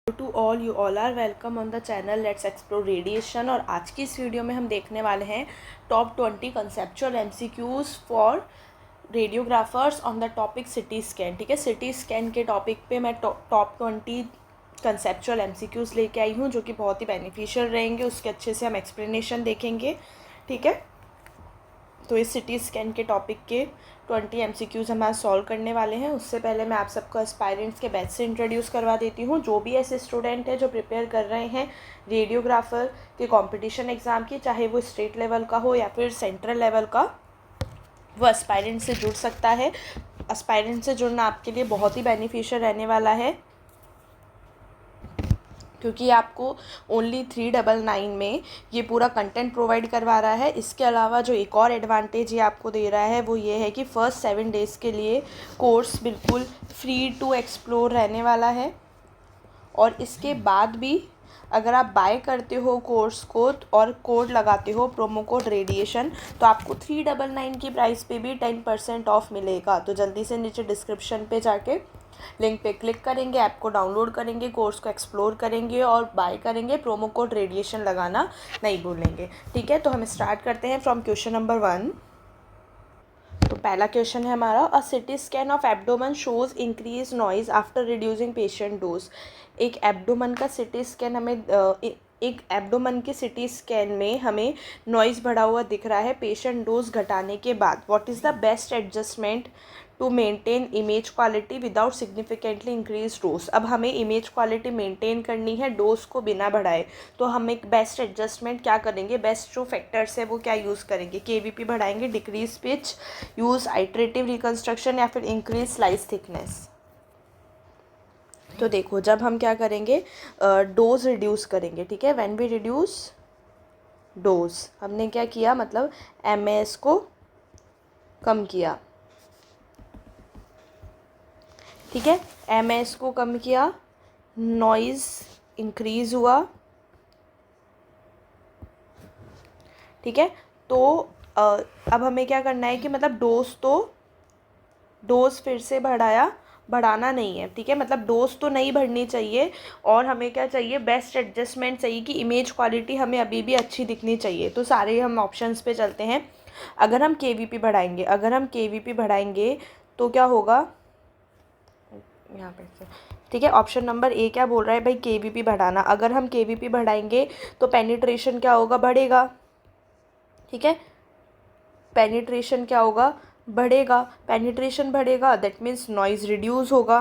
To all, you all are welcome on the channel let's explore radiation. और आज की इस वीडियो में हम देखने वाले हैं top 20 conceptual MCQs for radiographers on the topic CT scan. ठीक है, सिटी स्कैन के टॉपिक पे मैं टॉप 20 कंसेप्चुअल एमसीक्यूज़ लेके आई हूँ जो कि बहुत ही बेनिफिशियल रहेंगे। उसके अच्छे से हम एक्सप्लेनेशन देखेंगे। ठीक है, तो इस सिटी स्कैन के टॉपिक के 20 एमसीक्यूज़ हम आज सॉल्व करने वाले हैं। उससे पहले मैं आप सबको एस्पायरेंट्स के बैच से इंट्रोड्यूस करवा देती हूँ। जो भी ऐसे स्टूडेंट हैं जो प्रिपेयर कर रहे हैं रेडियोग्राफर के कंपटीशन एग्ज़ाम की, चाहे वो स्टेट लेवल का हो या फिर सेंट्रल लेवल का, वो एस्पायरेंट से जुड़ सकता है। एस्पायरेंट से जुड़ना आपके लिए बहुत ही बेनिफिशियल रहने वाला है क्योंकि आपको ओनली 399 में ये पूरा कंटेंट प्रोवाइड करवा रहा है। इसके अलावा जो एक और एडवांटेज ये आपको दे रहा है वो ये है कि फ़र्स्ट 7 डेज़ के लिए कोर्स बिल्कुल फ्री टू एक्सप्लोर रहने वाला है। और इसके बाद भी अगर आप बाय करते हो कोर्स को और कोड लगाते हो प्रोमो कोड रेडिएशन, तो आपको 399 की प्राइस पे भी 10% ऑफ मिलेगा। तो जल्दी से नीचे डिस्क्रिप्शन पे जाके लिंक पे क्लिक करेंगे, ऐप को डाउनलोड करेंगे, कोर्स को एक्सप्लोर करेंगे और बाय करेंगे। प्रोमो कोड रेडिएशन लगाना नहीं भूलेंगे। ठीक है, तो हम स्टार्ट करते हैं फ्रॉम क्वेश्चन नंबर 1। तो पहला क्वेश्चन है हमारा, अ CT scan of abdomen shows increase noise after reducing patient dose. एक एब्डोमन का सिटी स्कैन हमें एक एब्डोमन के सिटी स्कैन में हमें नॉइज़ बढ़ा हुआ दिख रहा है पेशेंट डोज घटाने के बाद। What is the best adjustment to maintain image quality without significantly increase dose. अब हमें इमेज क्वालिटी मेंटेन करनी है डोज को बिना बढ़ाए, तो हम एक बेस्ट एडजस्टमेंट क्या करेंगे, बेस्ट जो फैक्टर्स है वो क्या यूज़ करेंगे, केवीपी बढ़ाएंगे, decrease pitch, use iterative reconstruction या फिर इंक्रीज स्लाइस थिकनेस। तो देखो, जब हम क्या करेंगे, डोज रिड्यूस करेंगे। ठीक है, व्हेन वी रिड्यूस डोज, हमने क्या किया, मतलब एमएस को कम किया। ठीक है, एमएस को कम किया, नॉइज़ इंक्रीज हुआ। ठीक है, तो अब हमें क्या करना है कि मतलब डोज फिर से बढ़ाना नहीं है। ठीक है, मतलब डोज तो नहीं बढ़नी चाहिए और हमें क्या चाहिए, बेस्ट एडजस्टमेंट चाहिए कि इमेज क्वालिटी हमें अभी भी अच्छी दिखनी चाहिए। तो सारे हम ऑप्शंस पे चलते हैं। अगर हम केवीपी बढ़ाएंगे तो क्या होगा यहाँ पे से। ठीक है, ऑप्शन नंबर ए क्या बोल रहा है भाई, केवीपी बढ़ाना। अगर हम केवीपी बढ़ाएंगे तो पेनिट्रेशन क्या होगा, बढ़ेगा। ठीक है, पेनिट्रेशन क्या होगा, बढ़ेगा। पेनिट्रेशन बढ़ेगा दैट मीन्स नॉइज़ रिड्यूस होगा।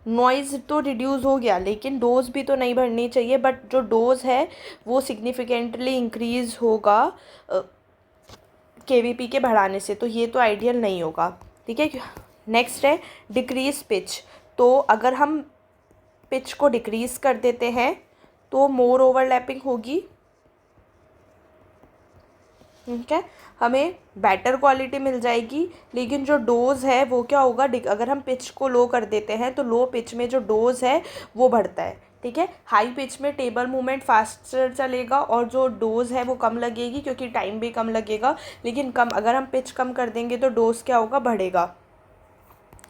नॉइज़ तो रिड्यूस हो गया लेकिन डोज भी तो नहीं बढ़नी चाहिए, बट जो डोज है वो सिग्निफिकेंटली इंक्रीज़ होगा केवीपी के बढ़ाने से, तो ये तो आइडियल नहीं होगा। ठीक है, नेक्स्ट है डिक्रीज पिच। तो अगर हम पिच को डिक्रीज़ कर देते हैं तो मोर ओवरलैपिंग होगी। ठीक है, हमें बेटर क्वालिटी मिल जाएगी, लेकिन जो डोज़ है वो क्या होगा, अगर हम पिच को लो कर देते हैं तो लो पिच में जो डोज़ है वो बढ़ता है। ठीक है, हाई पिच में टेबल मूवमेंट फास्टर चलेगा और जो डोज़ है वो कम लगेगी क्योंकि टाइम भी कम लगेगा। लेकिन अगर हम पिच कम कर देंगे तो डोज़ क्या होगा, बढ़ेगा।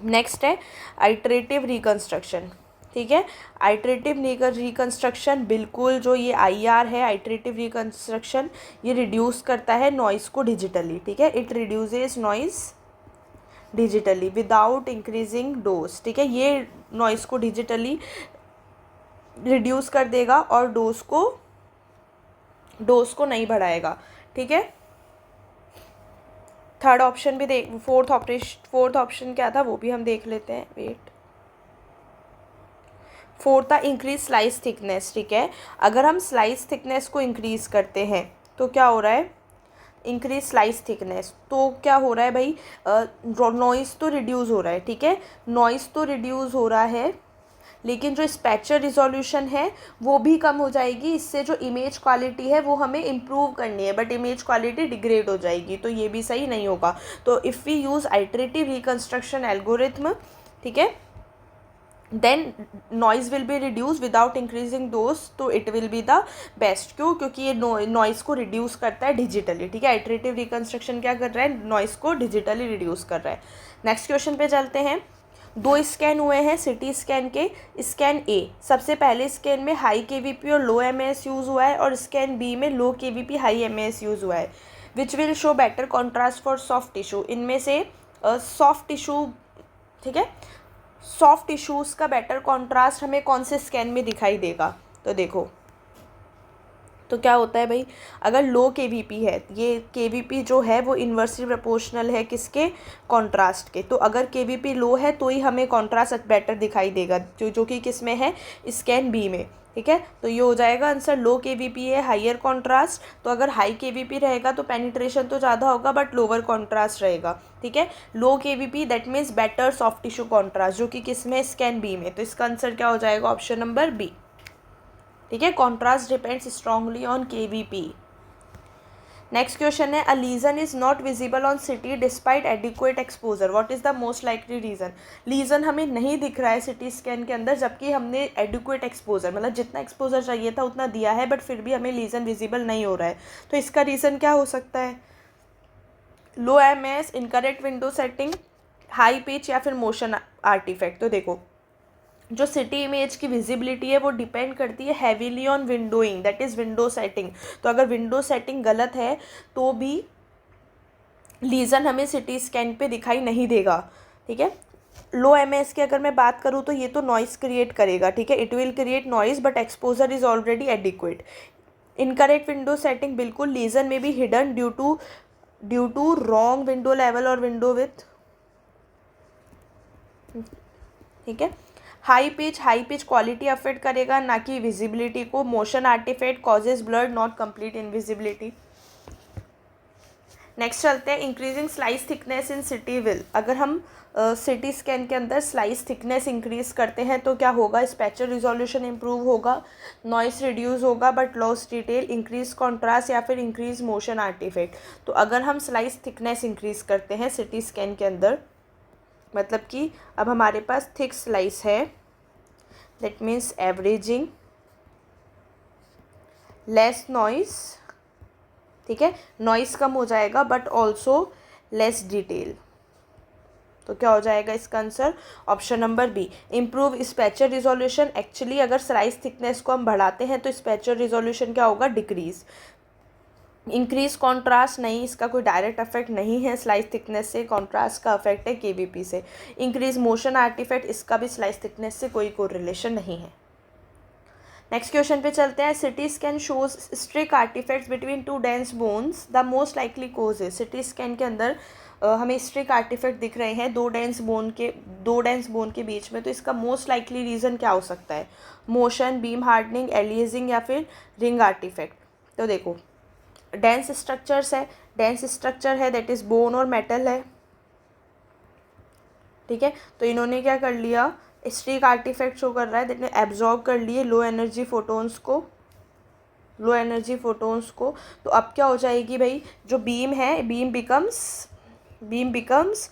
नेक्स्ट है आइट्रेटिव रिकन्स्ट्रक्शन। ठीक है, आइट्रेटिव रिकन्स्ट्रक्शन बिल्कुल, जो ये आईआर है आइट्रेटिव रिकन्स्ट्रक्शन, ये रिड्यूस करता है नॉइज़ को डिजिटली। ठीक है, it reduces noise digitally without increasing dose. ठीक है, ये नॉइज़ को डिजिटली रिड्यूस कर देगा और डोज को नहीं बढ़ाएगा। ठीक है, थर्ड ऑप्शन भी देख, फोर्थ ऑप्शन क्या था वो भी हम देख लेते हैं। वेट, फोर्थ था इंक्रीज स्लाइस थिकनेस। ठीक है, अगर हम स्लाइस थिकनेस को इंक्रीज करते हैं तो क्या हो रहा है, इंक्रीज स्लाइस थिकनेस, तो क्या हो रहा है भाई, नॉइज़ तो रिड्यूस हो रहा है। ठीक है, नॉइज़ तो रिड्यूस हो रहा है लेकिन जो स्पेक्चर रिजोल्यूशन है वो भी कम हो जाएगी। इससे जो इमेज क्वालिटी है वो हमें इम्प्रूव करनी है, बट इमेज क्वालिटी डिग्रेड हो जाएगी, तो ये भी सही नहीं होगा। तो if we use iterative reconstruction algorithm, ठीक है, then noise will be reduce without increasing dose, तो it will be the best. क्यों, क्योंकि ये नॉइज़ को रिड्यूस करता है डिजिटली। ठीक है, आइट्रेटिव रिकन्स्ट्रक्शन क्या कर रहा है, नॉइज़ को डिजिटली रिड्यूस कर रहा है। नेक्स्ट क्वेश्चन पे चलते हैं। दो स्कैन हुए हैं सिटी स्कैन के। स्कैन ए, सबसे पहले स्कैन में हाई केवीपी और लो एमएएस यूज़ हुआ है और स्कैन बी में लो केवीपी हाई एमएएस यूज़ हुआ है। Which will show better contrast for soft tissue, इनमें से सॉफ्ट टिश्यू, ठीक है, सॉफ्ट टिश्यूज़ का बेटर कॉन्ट्रास्ट हमें कौन से स्कैन में दिखाई देगा। तो देखो, तो क्या होता है भाई, अगर लो केवीपी है, ये केवीपी जो है वो इन्वर्सली प्रोपोर्शनल है किसके, कॉन्ट्रास्ट के। तो अगर केवीपी लो है तो ही हमें कॉन्ट्रास्ट बेटर दिखाई देगा, जो कि किस में है, स्कैन बी में, ठीक है। तो ये हो जाएगा आंसर, लो केवीपी है हाइयर कॉन्ट्रास्ट। तो अगर हाई केवीपी रहेगा तो पेनिट्रेशन तो ज़्यादा होगा बट लोअर कॉन्ट्रास्ट रहेगा, ठीक है। Low kVp that means better soft tissue contrast, जो कि किस में, स्कैन बी में। तो इसका आंसर क्या हो जाएगा, ऑप्शन नंबर बी, ठीक है। Contrast depends strongly on kVp. Next question है, a lesion is not visible on CT despite adequate exposure, what is the most likely reason. Lesion हमें नहीं दिख रहा है सिटी स्कैन के अंदर, जबकि हमने एडिक्वेट एक्सपोजर, मतलब जितना एक्सपोजर चाहिए था उतना दिया है, बट फिर भी हमें लीजन विजिबल नहीं हो रहा है। तो इसका रीज़न क्या हो सकता है, low mAs, incorrect window setting, high pitch, या फिर मोशन आर्टिफैक्ट। तो देखो, जो सिटी इमेज की विजिबिलिटी है वो डिपेंड करती है heavily on windowing, that is window setting. तो अगर विंडो सेटिंग गलत है तो भी लीजन हमें सिटी स्कैन पे दिखाई नहीं देगा, ठीक है। लो एमएस की अगर मैं बात करूँ तो ये तो नॉइस क्रिएट करेगा, ठीक है, it will create noise but exposure is already adequate. Incorrect window setting, बिल्कुल लीजन में भी hidden due to wrong window level और विंडो विथ, ठीक है। हाई पिच क्वालिटी अफेक्ट करेगा ना कि विजिबिलिटी को। Motion artifact causes blur not complete invisibility. Next चलते हैं, increasing slice thickness in CT will, अगर हम सिटी स्कैन के अंदर स्लाइस थिकनेस इंक्रीज करते हैं तो क्या होगा, स्पेक्चर रिजोल्यूशन इंप्रूव होगा, नॉइस रिड्यूस होगा but loss detail, increase contrast, या फिर इंक्रीज मोशन आर्टिफैक्ट। तो अगर हम स्लाइस थिकनेस इंक्रीज करते हैं सिटी स्कैन के अंदर, मतलब कि अब हमारे पास थिक स्लाइस है, that means averaging, less noise, ठीक है, नॉइस कम हो जाएगा बट ऑल्सो लेस डिटेल। तो क्या हो जाएगा इसका answer, option number B, improve spatial resolution. Actually अगर स्लाइस थिकनेस को हम बढ़ाते हैं तो स्पेक्चर रिजोल्यूशन क्या होगा, डिक्रीज। इंक्रीज कॉन्ट्रास्ट नहीं, इसका कोई डायरेक्ट अफेक्ट नहीं है स्लाइस थिकनेस से, कॉन्ट्रास्ट का अफेक्ट है केवीपी से। इंक्रीज मोशन आर्टिफैक्ट, इसका भी स्लाइस थिकनेस से कोई कोरिलेशन नहीं है। नेक्स्ट क्वेश्चन पे चलते हैं, CT scan shows streak artifacts between two dense bones, the most likely cause है। सिटी स्कैन के अंदर हमें स्ट्रिक आर्टिफैक्ट दिख रहे हैं दो डेंस बोन के बीच में। तो इसका मोस्ट लाइकली रीज़न क्या हो सकता है, मोशन, बीम हार्डनिंग, एलियजिंग, या फिर रिंग आर्टिफैक्ट। तो देखो, डेंस स्ट्रक्चर्स है, डेंस स्ट्रक्चर है दैट इज़ बोन और मेटल है, ठीक है। तो इन्होंने क्या कर लिया, स्ट्रिक आर्टिफैक्ट शो कर रहा है, दैट ने एब्जॉर्ब कर लिए लो एनर्जी फोटोन्स को। तो अब क्या हो जाएगी भाई, जो बीम है, बीम बिकम्स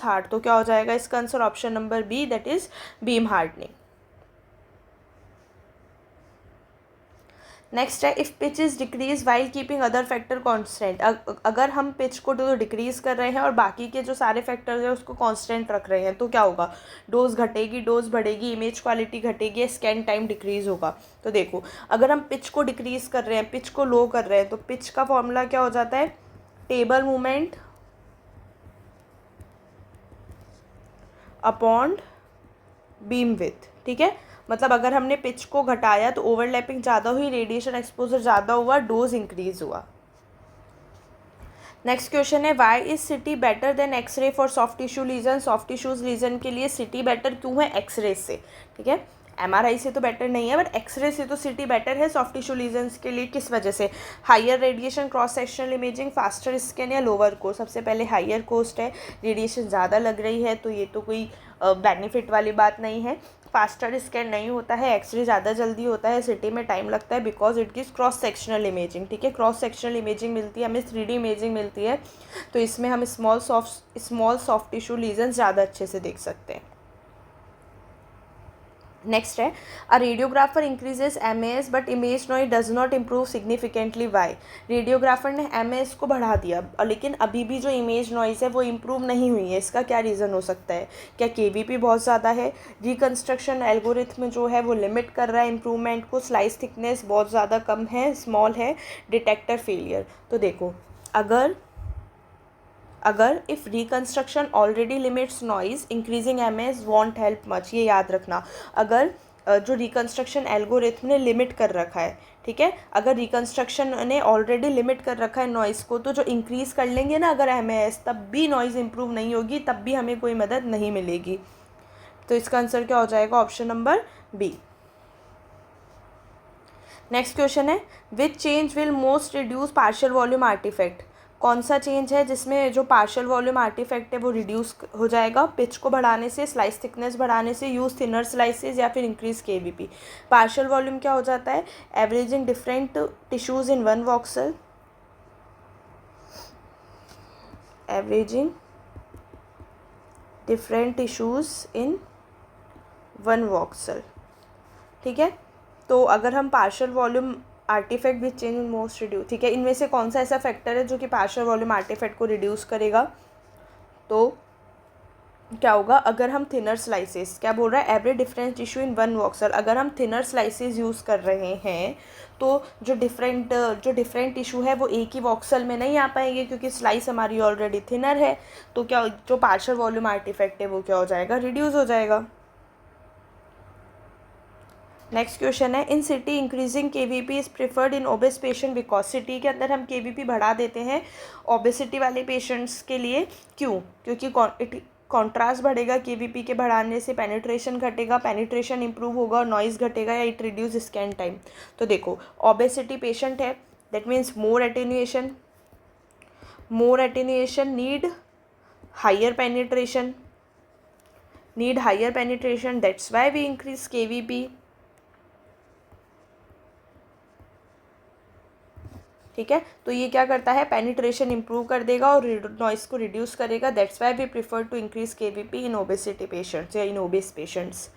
हार्ड। तो क्या हो जाएगा इसका answer, option number B, that is beam hardening. Next है, if pitch is decrease while keeping other factor constant, अगर हम पिच को तो डिक्रीज कर रहे हैं और बाकी के जो सारे फैक्टर्स हैं उसको कांस्टेंट रख रहे हैं, तो क्या होगा, डोज घटेगी, डोज बढ़ेगी, इमेज क्वालिटी घटेगी, स्कैन टाइम डिक्रीज होगा। तो देखो, अगर हम पिच को डिक्रीज कर रहे हैं, पिच को लो कर रहे हैं, तो पिच का फॉर्मूला क्या हो जाता है, table movement upon beam width, ठीक है। मतलब अगर हमने पिच को घटाया तो ओवरलैपिंग ज़्यादा हुई, रेडिएशन एक्सपोजर ज़्यादा हुआ, डोज इंक्रीज हुआ। नेक्स्ट क्वेश्चन है, why is CT better than x-ray for soft tissue lesion, soft tissues lesion के लिए सिटी बेटर क्यों है एक्सरे से, ठीक है। एमआरआई से तो बेटर नहीं है बट एक्सरे से तो सिटी बेटर है सॉफ्ट टिश्यू लीजन्स के लिए, किस वजह से, higher radiation, cross sectional imaging, faster scan, या लोअर कोस्ट। सबसे पहले हायर कोस्ट है, रेडिएशन ज़्यादा लग रही है तो ये तो कोई बेनिफिट वाली बात नहीं है। फास्टर स्कैन नहीं होता है, एक्सरे ज़्यादा जल्दी होता है, सिटी में टाइम लगता है because it gives cross sectional imaging, ठीक है। क्रॉस सेक्शनल इमेजिंग मिलती है हमें, 3D इमेजिंग मिलती है, तो इसमें हम स्मॉल सॉफ्ट टिश्यू लीजन्स ज़्यादा अच्छे से देख सकते हैं। नेक्स्ट है, a radiographer increases mAs but image noise does not improve significantly, why. Radiographer ने एमएएस को बढ़ा दिया लेकिन अभी भी जो इमेज नॉइज़ है वो इम्प्रूव नहीं हुई है, इसका क्या रीज़न हो सकता है? क्या केवीपी बहुत ज़्यादा है, रिकन्स्ट्रक्शन एल्गोरिथम जो है वो लिमिट कर रहा है इम्प्रूवमेंट को, स्लाइस थिकनेस बहुत ज़्यादा कम है, स्मॉल है, डिटेक्टर फेलियर। तो देखो, अगर if reconstruction already limits noise, increasing MS want help much, ये याद रखना। अगर जो रिकन्स्ट्रक्शन एल्गोरिथम ने लिमिट कर रखा है, ठीक है, अगर रिकन्स्ट्रक्शन ने ऑलरेडी लिमिट कर रखा है नॉइज़ को, तो जो इंक्रीज़ कर लेंगे ना अगर एमएस, तब भी नॉइज़ इंप्रूव नहीं होगी, तब भी हमें कोई मदद नहीं मिलेगी। तो इसका आंसर क्या हो जाएगा? Option number B. Next question है, which change will most reduce partial volume artifact. कौन सा चेंज है जिसमें जो पार्शियल वॉल्यूम आर्टिफैक्ट है वो रिड्यूस हो जाएगा? पिच को बढ़ाने से, स्लाइस थिकनेस बढ़ाने से, यूज थिनर स्लाइसेस, या फिर इंक्रीज केवीपी। पार्शियल वॉल्यूम क्या हो जाता है? Averaging different tissues in one voxel, averaging different tissues in one voxel, ठीक है। तो अगर हम partial volume artifact which change in most reduce, ठीक है, इनमें से कौन सा ऐसा फैक्टर है जो कि पार्शियल वॉल्यूम आर्टिफैक्ट को रिड्यूस करेगा? तो क्या होगा? अगर हम थिनर स्लाइसेस, क्या बोल रहा है? Every different tissue in one voxel, अगर हम थिनर स्लाइसेस यूज़ कर रहे हैं तो जो डिफरेंट टिश्यू है वो एक ही वॉक्सल में नहीं आ पाएंगे क्योंकि स्लाइस हमारी ऑलरेडी थिनर है। तो क्या जो पार्शियल वॉल्यूम आर्टिफैक्ट है वो क्या हो जाएगा? रिड्यूस हो जाएगा। नेक्स्ट क्वेश्चन है, in CT increasing kVp is preferred in obese patient because, CT के अंदर हम केवीपी बढ़ा देते हैं ओबेसिटी वाले पेशेंट्स के लिए, क्यों? क्योंकि कॉन्ट्रास्ट बढ़ेगा केवीपी के बढ़ाने से, पेनिट्रेशन घटेगा, पेनिट्रेशन इंप्रूव होगा और नॉइज़ घटेगा, या इट रिड्यूस स्कैन टाइम। तो देखो, ओबेसिटी पेशेंट है, that means more attenuation, need higher penetration, that's why we increase kVp, ठीक है। तो ये क्या करता है? पेनिट्रेशन इंप्रूव कर देगा और नॉइस को रिड्यूस करेगा, that's why we prefer to increase kVp in obesity patients या in obese patients.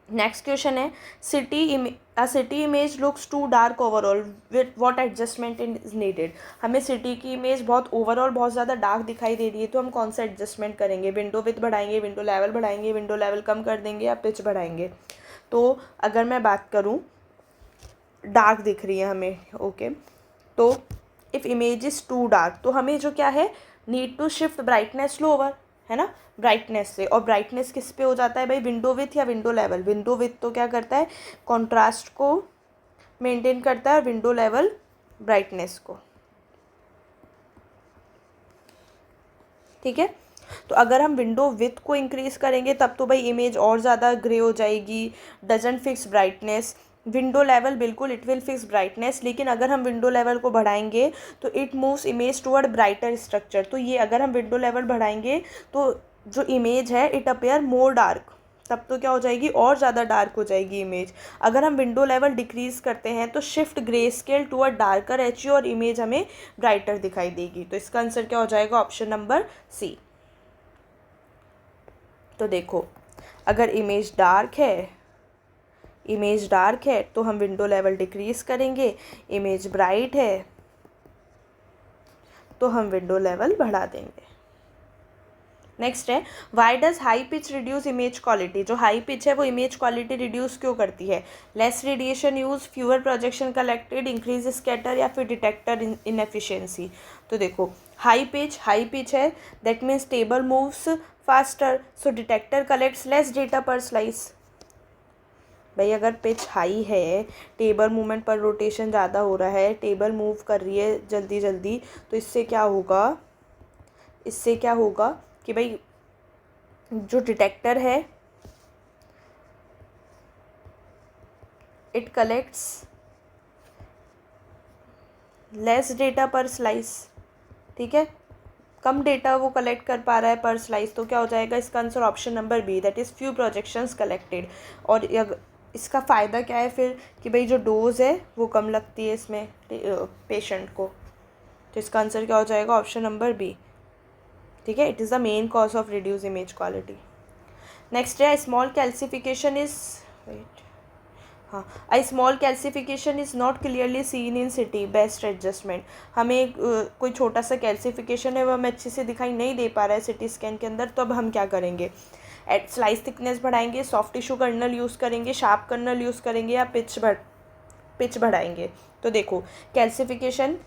Next question है, CT image looks too dark overall, with what adjustment is needed. हमें सिटी की image बहुत ओवरऑल बहुत ज़्यादा dark दिखाई दे रही है, तो हम कौन सा एडजस्टमेंट करेंगे? विंडो विथ बढ़ाएंगे, विंडो लेवल बढ़ाएंगे, विंडो लेवल कम कर देंगे, या पिच बढ़ाएंगे? तो अगर मैं बात करूँ, डार्क दिख रही है हमें, ओके, तो if image is too dark, तो हमें जो क्या है, need to shift brightness lower, है ना, ब्राइटनेस से। और ब्राइटनेस किस पे हो जाता है भाई? विंडो विथ या विंडो लेवल? विंडो विथ तो क्या करता है? कॉन्ट्रास्ट को मेंटेन करता है, और विंडो लेवल ब्राइटनेस को, ठीक है। तो अगर हम विंडो विथ को इंक्रीज़ करेंगे तब तो भाई इमेज और ज़्यादा ग्रे हो जाएगी, doesn't fix brightness. Window level बिल्कुल इट विल फिक्स ब्राइटनेस, लेकिन अगर हम विंडो लेवल को बढ़ाएंगे तो it moves image toward brighter structure. तो ये अगर हम विंडो लेवल बढ़ाएंगे तो जो इमेज है इट अपेयर मोर डार्क, तब तो क्या हो जाएगी? और ज़्यादा डार्क हो जाएगी इमेज। अगर हम विंडो लेवल डिक्रीज़ करते हैं तो shift grey scale toward darker HU और इमेज हमें ब्राइटर दिखाई देगी। तो इसका आंसर क्या हो जाएगा? Option number C. तो देखो, अगर इमेज डार्क है तो हम विंडो लेवल डिक्रीज़ करेंगे, इमेज ब्राइट है तो हम विंडो लेवल बढ़ा देंगे। नेक्स्ट है, why does high pitch reduce image quality. जो हाई पिच है वो इमेज क्वालिटी रिड्यूस क्यों करती है? Less radiation use, fewer projection collected, increase scatter, या फिर डिटेक्टर इनएफिशिएंसी। तो देखो, हाई पिच है, that means table moves faster, so detector collects less data पर स्लाइस। भाई अगर पिच हाई है, टेबल मूवमेंट पर रोटेशन ज़्यादा हो रहा है, टेबल मूव कर रही है जल्दी जल्दी, तो इससे क्या होगा कि भाई जो डिटेक्टर है इट कलेक्ट्स लेस डेटा पर स्लाइस, ठीक है, कम डेटा वो कलेक्ट कर पा रहा है पर स्लाइस। तो क्या हो जाएगा? इसका answer option number B, that is few projections collected. और इसका फ़ायदा क्या है फिर कि भाई जो डोज है वो कम लगती है इसमें पेशेंट को। तो इसका आंसर क्या हो जाएगा? ऑप्शन नंबर बी, ठीक है, it is the main cause of reduce image quality. Next है स्मॉल कैल्सिफिकेशन इज, वेट, हाँ, आई small calcification is not clearly seen in city, best adjustment. हमें कोई छोटा सा कैल्सिफिकेशन है वो हमें अच्छे से दिखाई नहीं दे पा रहा है सिटी स्कैन के अंदर, तो अब हम क्या करेंगे, स्लाइस थिकनेस बढ़ाएंगे, सॉफ्ट टिश्यू कर्नल यूज़ करेंगे, शार्प कर्नल यूज़ करेंगे, या पिच बढ़ाएंगे। तो देखो calcification,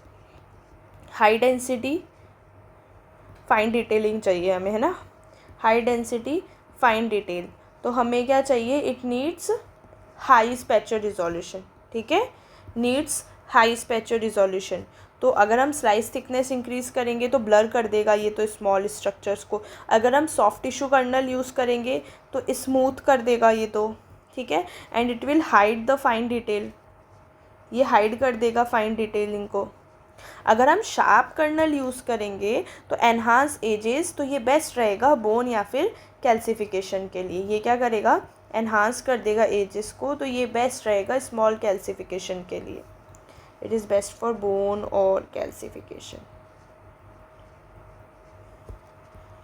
high density, fine detailing चाहिए हमें, है ना, हाई डेंसिटी फाइन डिटेल। तो हमें क्या चाहिए, इट नीड्स हाई स्पैचर रिजोल्यूशन, ठीक है, नीड्स हाई स्पैचर रिजोल्यूशन। तो अगर हम स्लाइस थिकनेस इंक्रीज़ करेंगे तो ब्लर कर देगा ये तो स्मॉल स्ट्रक्चर्स को, अगर हम सॉफ्ट टिश्यू कर्नल यूज़ करेंगे तो स्मूथ कर देगा ये तो, ठीक है, and it will hide the fine detail, ये हाइड कर देगा फाइन डिटेलिंग को। अगर हम शार्प कर्नल यूज़ करेंगे तो एनहांस एजेस, तो ये बेस्ट रहेगा बोन या फिर कैल्सिफिकेशन के लिए, ये क्या करेगा, एनहांस कर देगा एजेस को, तो ये बेस्ट रहेगा स्मॉल कैल्सिफिकेशन के लिए, it is best for bone और कैल्सिफिकेशन।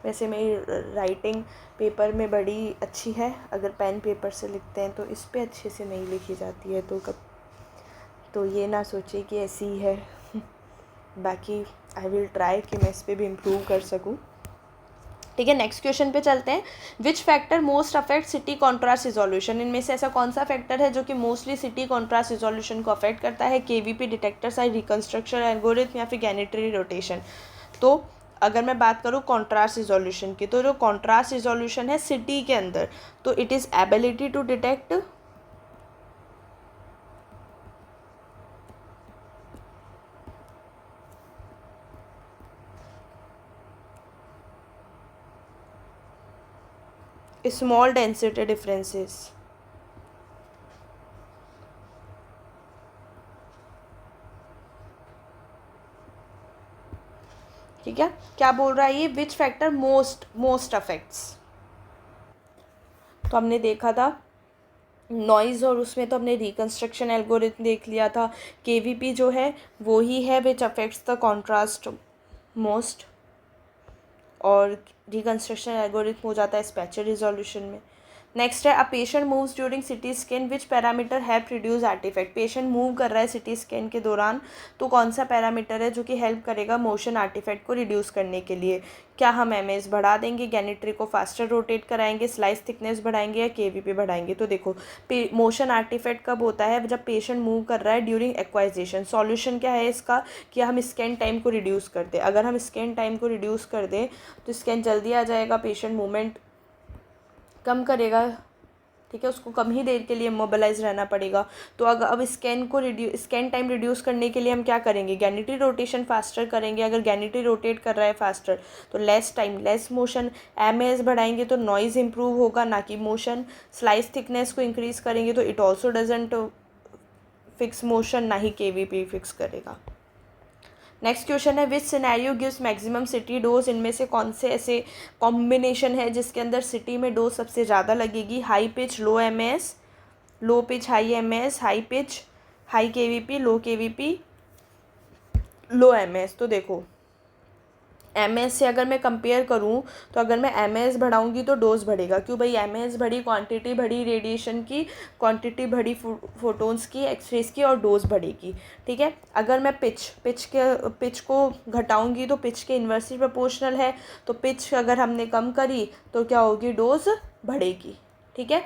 वैसे मेरी राइटिंग पेपर में बड़ी अच्छी है, अगर पेन पेपर से लिखते हैं तो इस पे अच्छे से नहीं लिखी जाती है, तो ये ना सोचे कि ऐसी ही है बाकी आई विल ट्राई कि मैं इस पर भी इम्प्रूव कर सकूँ, ठीक है। नेक्स्ट क्वेश्चन पे चलते हैं, which factor most affect city contrast resolution, इनमें से ऐसा कौन सा फैक्टर है जो कि मोस्टली सिटी कॉन्ट्रास्ट रिजोल्यूशन को अफेक्ट करता है, KVP, detector size, reconstruction algorithm या फिर गैनेटरी रोटेशन। तो अगर मैं बात करूँ कॉन्ट्रास्ट रिजोल्यूशन की, तो जो कॉन्ट्रास्ट रिजोल्यूशन है सिटी के अंदर, तो it is ability to detect small density differences, ठीक है। क्या बोल रहा है ये, विच फैक्टर मोस्ट अफेक्ट्स, तो हमने देखा था नॉइज़, और उसमें तो हमने रिकंस्ट्रक्शन एल्गोरिथम देख लिया था, केवीपी जो है वो ही है which affects the contrast most, और रिकंस्ट्रक्शन एल्गोरिथम हो जाता है स्पैचर रिजोल्यूशन में। नेक्स्ट है, a patient moves during CT scan, which parameter have reduce artifact, patient move कर रहा है सिटी स्कैन के दौरान, तो कौन सा पैरामीटर है जो कि हेल्प करेगा मोशन आर्टिफैक्ट को रिड्यूस करने के लिए, क्या हम एमएस बढ़ा देंगे, गैनेटरी को फास्टर रोटेट कराएंगे, स्लाइस थिकनेस बढ़ाएंगे, या केवीपी बढ़ाएंगे। तो देखो मोशन आर्टिफैक्ट कब होता है, जब पेशेंट मूव कर रहा है ड्यूरिंग एक्वाइजेशन। सॉल्यूशन क्या है इसका, कि हम स्कैन टाइम को रिड्यूस कर दें, अगर हम स्कैन टाइम को रिड्यूस कर दें तो स्कैन जल्दी आ जाएगा, पेशेंट मूवमेंट कम करेगा, ठीक है, उसको कम ही देर के लिए मोबिलाइज रहना पड़ेगा। तो अगर अब स्कैन टाइम रिड्यूस करने के लिए हम क्या करेंगे, गैनेटरी रोटेशन फास्टर करेंगे, अगर गैनेटरी रोटेट कर रहा है फास्टर तो less time less motion, MS बढ़ाएंगे तो नॉइज़ इंप्रूव होगा ना कि मोशन, स्लाइस थिकनेस को इंक्रीज़ करेंगे तो it also doesn't fix motion, ना ही केवीपी फिक्स करेगा। नेक्स्ट क्वेश्चन है, which scenario gives maximum CT dose, इनमें से कौन से ऐसे कॉम्बिनेशन है जिसके अंदर सिटी में डोज सबसे ज़्यादा लगेगी, high pitch low MS, low pitch high MS, high pitch high KVP, low KVP low MS. तो देखो एमएस से अगर मैं कंपेयर करूं तो अगर मैं एमएस बढ़ाऊंगी तो डोज बढ़ेगा, क्यों भाई, एमएस बढ़ी, क्वांटिटी बढ़ी रेडिएशन की, क्वांटिटी बढ़ी फोटोन्स की, एक्सरेज की, और डोज बढ़ेगी, ठीक है। अगर मैं पिच को घटाऊंगी तो पिच के इन्वर्सली प्रोपोर्शनल है, तो पिच अगर हमने कम करी तो क्या होगी, डोज बढ़ेगी, ठीक है,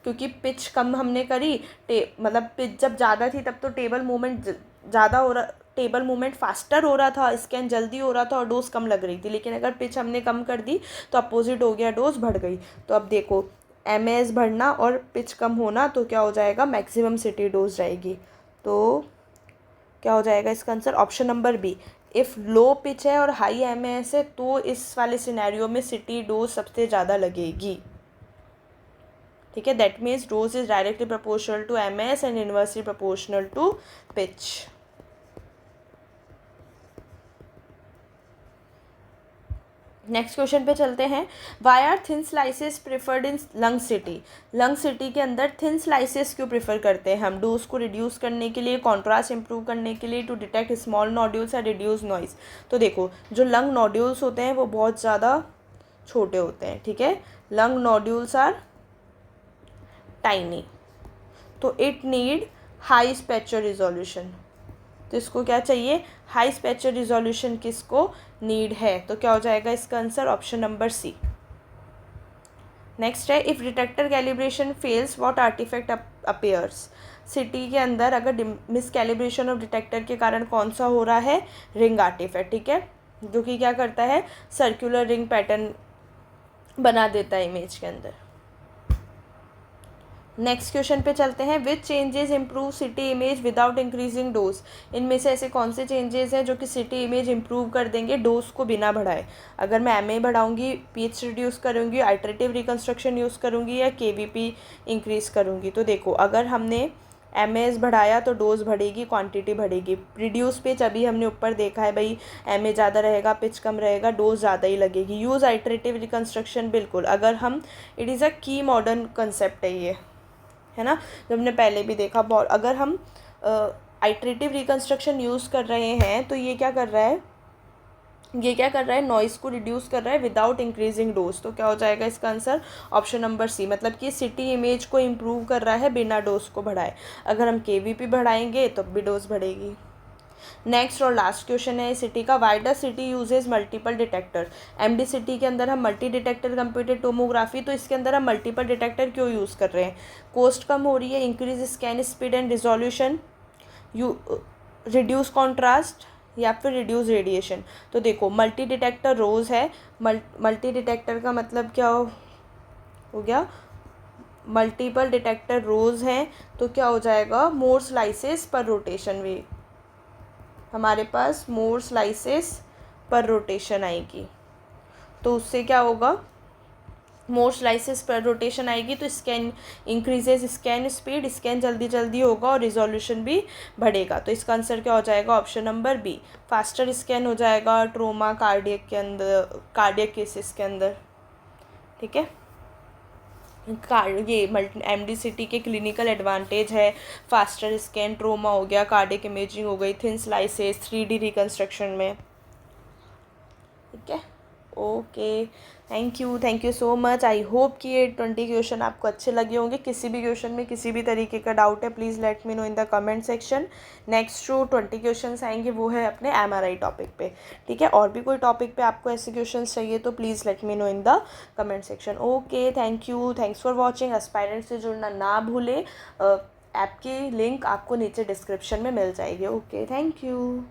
क्योंकि पिच कम हमने करी, मतलब पिच जब ज़्यादा थी तब तो टेबल मूवमेंट ज़्यादा हो रहा, टेबल मूवमेंट फास्टर हो रहा था, स्कैन जल्दी हो रहा था और डोज कम लग रही थी, लेकिन अगर पिच हमने कम कर दी तो अपोजिट हो गया, डोज बढ़ गई। तो अब देखो एमएस बढ़ना और पिच कम होना, तो क्या हो जाएगा, मैक्सिमम सिटी डोज रहेगी। तो क्या हो जाएगा इसका answer, option number B. If low pitch है और हाई एमएस है तो इस वाले सिनेरियो में सिटी डोज सबसे ज़्यादा लगेगी, ठीक है, that means dose is directly proportional to MS and inversely proportional to pitch. Next question पे चलते हैं, why are thin slices preferred in lung CT, lung CT के अंदर थिन स्लाइसेस क्यों प्रेफर करते हैं हम, डोज को रिड्यूस करने के लिए, कॉन्ट्रास्ट इंप्रूव करने के लिए, टू डिटेक्ट स्मॉल नोड्यूल्स या रिड्यूस नॉइज। तो देखो जो लंग नोड्यूल्स होते हैं वो बहुत ज़्यादा छोटे होते हैं, ठीक है। लंग नोड्यूल्स आर टाइनी, तो it need high spatial resolution. तो इसको क्या चाहिए, हाई स्पेक्चर रिजोल्यूशन किसको नीड है, तो क्या हो जाएगा इसका answer option number C. Next है, if detector calibration fails what artifact appears. CT के अंदर अगर मिस कैलिब्रेशन ऑफ डिटेक्टर के कारण कौन सा हो रहा है, रिंग आर्टिफैक्ट, ठीक है, जो कि क्या करता है, सर्कुलर रिंग पैटर्न बना देता है इमेज के अंदर। नेक्स्ट क्वेश्चन पे चलते हैं, विच changes improve city image without increasing dose. इनमें से ऐसे कौन से चेंजेस हैं जो कि सिटी इमेज इंप्रूव कर देंगे डोज को बिना बढ़ाए। अगर मैं एमए बढ़ाऊंगी, पीएच रिड्यूस करूंगी, आइटरेटिव रिकंस्ट्रक्शन यूज़ करूंगी या केवीपी इंक्रीज़ करूंगी। तो देखो, अगर हमने एमएस बढ़ाया तो डोज बढ़ेगी, क्वांटिटी बढ़ेगी। रिड्यूस पिच अभी हमने ऊपर देखा है भाई, एमए ज़्यादा रहेगा, पिच कम रहेगा, डोज ज़्यादा ही लगेगी। यूज़ आइटरेटिव रिकंस्ट्रक्शन, बिल्कुल, अगर हम, इट इज़ अ की मॉडर्न कंसेप्ट है ये, है ना, जो हमने पहले भी देखा। बहुत, अगर हम आइटरेटिव रिकंस्ट्रक्शन यूज़ कर रहे हैं तो ये क्या कर रहा है, नॉइज़ को रिड्यूस कर रहा है विदाउट इंक्रीजिंग डोज। तो क्या हो जाएगा इसका आंसर ऑप्शन नंबर सी, मतलब कि सिटी इमेज को इम्प्रूव कर रहा है बिना डोज को बढ़ाए। अगर हम केवीपी बढ़ाएंगे तो भी डोज बढ़ेगी। नेक्स्ट और लास्ट क्वेश्चन है सिटी का, why does CT uses multiple detector. MD CT के अंदर हम मल्टी डिटेक्टर कंप्यूटेड टोमोग्राफी, तो इसके अंदर हम मल्टीपल डिटेक्टर क्यों यूज़ कर रहे हैं, कॉस्ट कम हो रही है, increase scan speed and resolution, you reduce contrast, या फिर रिड्यूस रेडिएशन। तो देखो, मल्टी डिटेक्टर रोज है, मल्टी डिटेक्टर का मतलब क्या हो गया, मल्टीपल डिटेक्टर रोज हैं, तो क्या हो जाएगा, मोर स्लाइसेस पर रोटेशन वे, हमारे पास मोर स्लाइसेस पर रोटेशन आएगी। तो उससे क्या होगा, मोर स्लाइसेस पर रोटेशन आएगी तो scan increases scan speed, scan जल्दी जल्दी होगा और रिजोल्यूशन भी बढ़ेगा। तो इसका आंसर क्या हो जाएगा option number B, faster scan हो जाएगा ट्रोमा कार्डियक के अंदर, कार्डियक केसेस के अंदर, ठीक है। ये एमडी सिटी के क्लिनिकल एडवांटेज है, फास्टर स्कैन, ट्रोमा हो गया, कार्डियक इमेजिंग हो गई, थिन स्लाइसेस, 3D रिकंस्ट्रक्शन में, ठीक है। Okay, thank you so much. I hope कि ये 20 क्वेश्चन आपको अच्छे लगे होंगे। किसी भी क्वेश्चन में किसी भी तरीके का डाउट है, please let me know in the comment section. Next जो 20 क्वेश्चंस आएंगे वो है अपने एमआरआई टॉपिक पे, ठीक है। और भी कोई टॉपिक पे आपको ऐसे क्वेश्चंस चाहिए तो please let me know in the comment section. Okay, thanks for watching. Aspirant से जुड़ना ना भूलें, ऐप की लिंक आपको नीचे डिस्क्रिप्शन में मिल जाएगी। Okay, thank you.